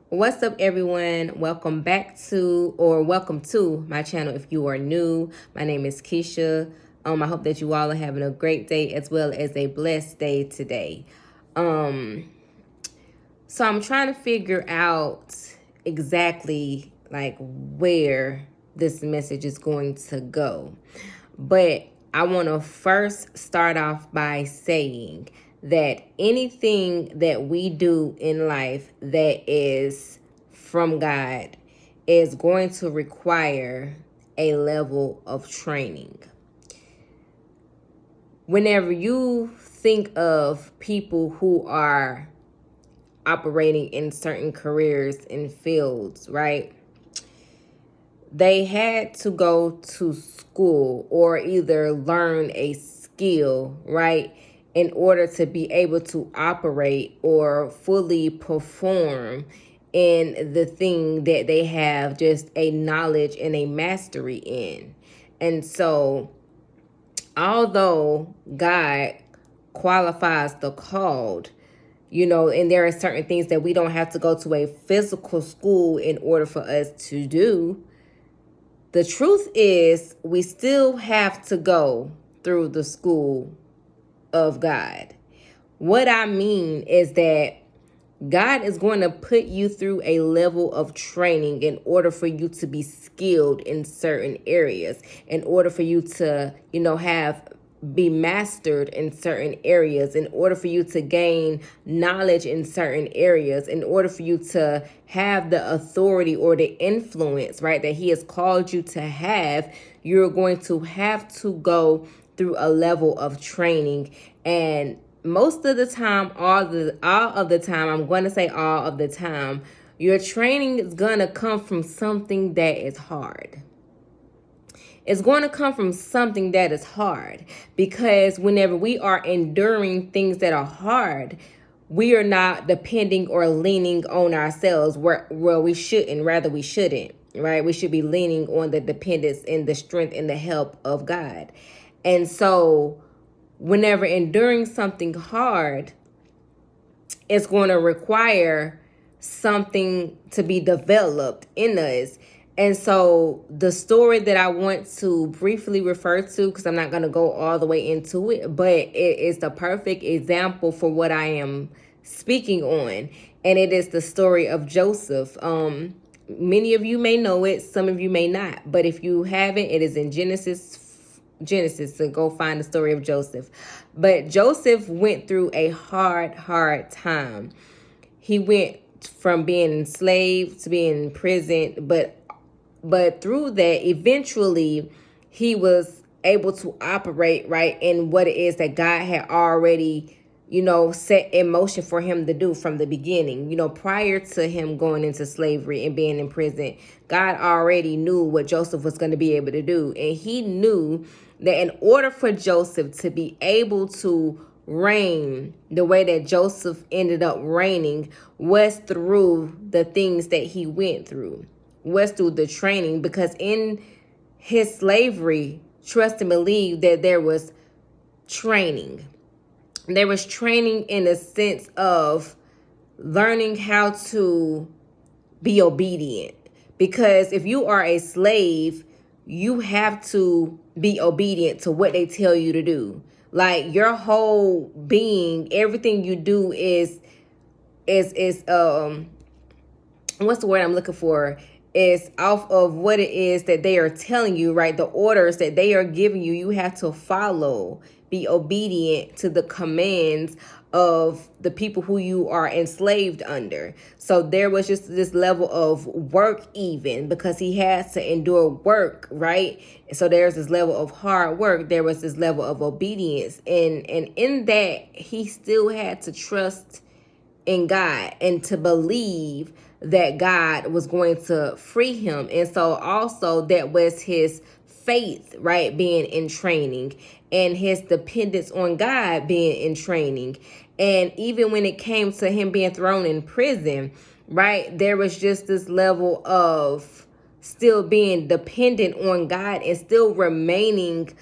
What's up, everyone? Welcome to my channel. If you are new, my name is Keisha. I hope that you all are having a great day as well as a blessed day today. So I'm trying to figure out exactly like where this message is going to go. But I want to first start off by saying that anything that we do in life that is from God is going to require a level of training. Whenever you think of people who are operating in certain careers and fields, right? They had to go to school or either learn a skill, right, in order to be able to operate or fully perform in the thing that they have just a knowledge and a mastery in. And so, although God qualifies the called, and there are certain things that we don't have to go to a physical school in order for us to do. The truth is, we still have to go through the school of God. What I mean is that God is going to put you through a level of training in order for you to be skilled in certain areas, in order for you to, be mastered in certain areas, in order for you to gain knowledge in certain areas, in order for you to have the authority or the influence, right, that He has called you to have. You're going to have to go through a level of training. And most of the time, all of the time, I'm going to say all of the time, your training is going to come from something that is hard. It's going to come from something that is hard, because whenever we are enduring things that are hard, we are not depending or leaning on ourselves where we shouldn't. Rather, we shouldn't, right? We should be leaning on the dependence and the strength and the help of God. And so whenever enduring something hard, it's going to require something to be developed in us. And so the story that I want to briefly refer to, because I'm not going to go all the way into it, but it is the perfect example for what I am speaking on. And it is the story of Joseph. Many of you may know it, some of you may not. But if you haven't, it is in Genesis, so go find the story of Joseph. But Joseph went through a hard time. He went from being enslaved to being in prison, but through that, eventually he was able to operate right in what it is that God had already, set in motion for him to do from the beginning. Prior to him going into slavery and being in prison, God already knew what Joseph was going to be able to do. And He knew that in order for Joseph to be able to reign the way that Joseph ended up reigning was through the things that he went through, was through the training. Because in his slavery, trust and believe that there was training. There was training in the sense of learning how to be obedient. Because if you are a slave, you have to be obedient to what they tell you to do. Like, your whole being, everything you do is what's the word I'm looking for? Is off of what it is that they are telling you, right? The orders that they are giving you, you have to follow, be obedient to the commands of the people who you are enslaved under. So there was just this level of work, even because he has to endure work, right? So there's this level of hard work. There was this level of obedience. And in that, he still had to trust in God and to believe that God was going to free him. And so also that was his faith, right, being in training, and his dependence on God being in training. And even when it came to him being thrown in prison, right, there was just this level of still being dependent on God and still remaining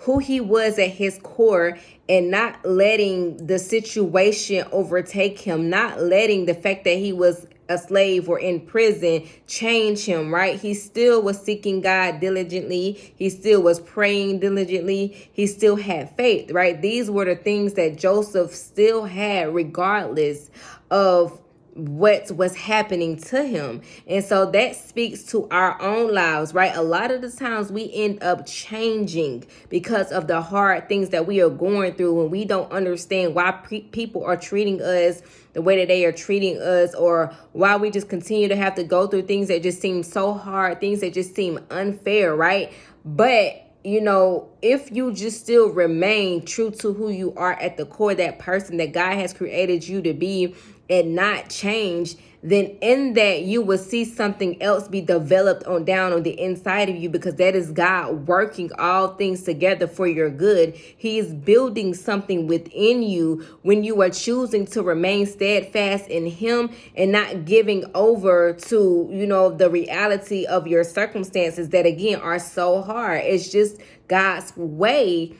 who he was at his core, and not letting the situation overtake him, not letting the fact that he was a slave or in prison change him, right? He still was seeking God diligently. He still was praying diligently. He still had faith, right? These were the things that Joseph still had regardless of what was happening to him. And so that speaks to our own lives, right? A lot of the times we end up changing because of the hard things that we are going through when we don't understand why people are treating us the way that they are treating us, or why we just continue to have to go through things that just seem so hard, things that just seem unfair, right? But if you just still remain true to who you are at the core, that person that God has created you to be, and not change, then in that you will see something else be developed on the inside of you, because that is God working all things together for your good. He is building something within you when you are choosing to remain steadfast in Him and not giving over to, the reality of your circumstances that again are so hard. It's just God's way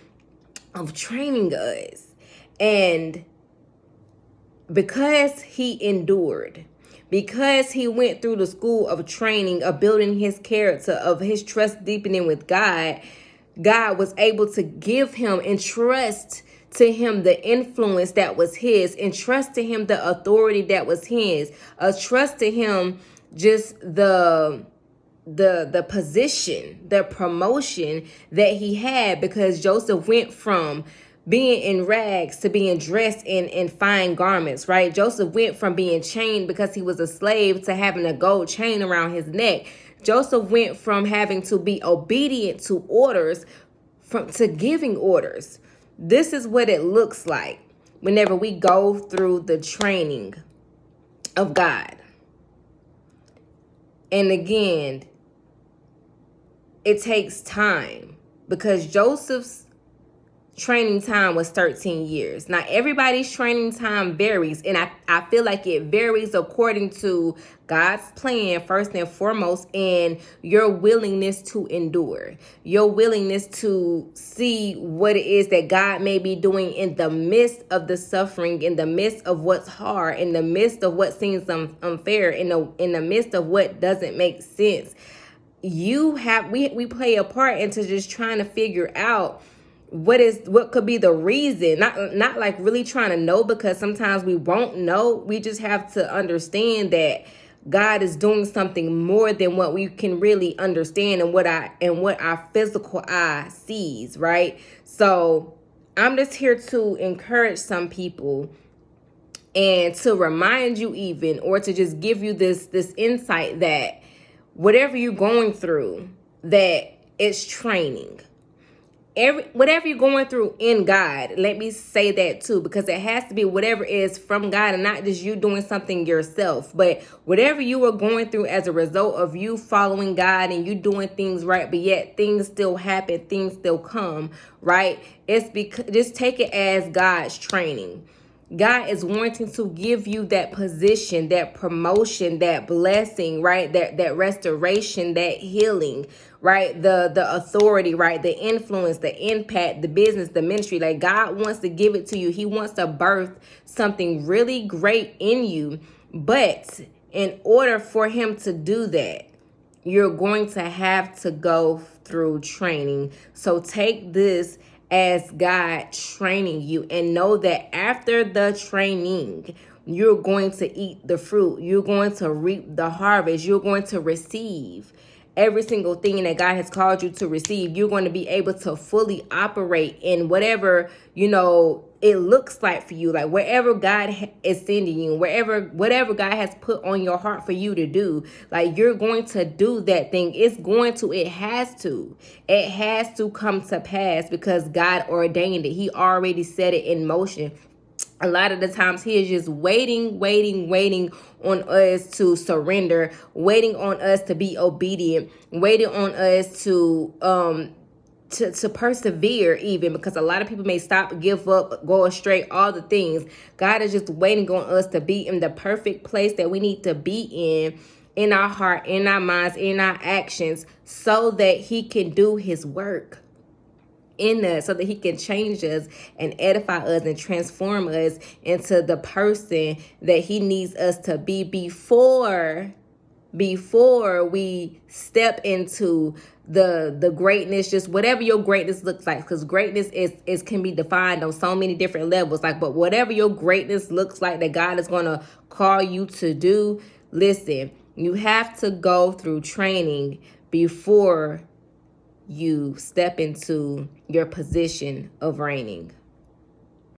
of training us. And because he endured, because he went through the school of training, of building his character, of his trust deepening with God, God was able to give him and trust to him the influence that was his, and trust to him the authority that was his, trust to him just the position, the promotion that he had, because Joseph went from being in rags to being dressed in fine garments, right? Joseph went from being chained because he was a slave to having a gold chain around his neck. Joseph went from having to be obedient to orders to giving orders. This is what it looks like whenever we go through the training of God. And again, it takes time, because Joseph's training time was 13 years. Now, everybody's training time varies, and I feel like it varies according to God's plan, first and foremost, and your willingness to endure, your willingness to see what it is that God may be doing in the midst of the suffering, in the midst of what's hard, in the midst of what seems unfair, in the midst of what doesn't make sense. We play a part into just trying to figure out what could be the reason, not like really trying to know, because sometimes we won't know. We just have to understand that God is doing something more than what we can really understand, and what our physical eye sees, right? So I'm just here to encourage some people, and to remind you, even, or to just give you this insight that whatever you're going through, that it's training. Whatever you're going through in God, let me say that too, because it has to be whatever is from God, and not just you doing something yourself. But whatever you are going through as a result of you following God and you doing things right, but yet things still happen, things still come, right? It's because, just take it as God's training. God is wanting to give you that position, that promotion, that blessing, right? That restoration, that healing, right? The authority, right? The influence, the impact, the business, the ministry. Like, God wants to give it to you. He wants to birth something really great in you. But in order for him to do that, you're going to have to go through training. So take this as God training you, and know that after the training, you're going to eat the fruit. You're going to reap the harvest. You're going to receive every single thing that God has called you to receive. You're going to be able to fully operate in whatever, it looks like for you, like wherever God is sending you, whatever God has put on your heart for you to do, like you're going to do that thing. It has to come to pass, because God ordained it. He already set it in motion. A lot of the times he is just waiting on us to surrender, waiting on us to be obedient, waiting on us to persevere, even, because a lot of people may stop, give up, go astray, all the things. God is just waiting on us to be in the perfect place that we need to be in our heart, in our minds, in our actions, so that he can do his work. in us so that he can change us and edify us and transform us into the person that he needs us to be before we step into the greatness, just whatever your greatness looks like, because greatness is can be defined on so many different levels. Like, but whatever your greatness looks like that God is going to call you to do, listen, you have to go through training before you step into your position of reigning.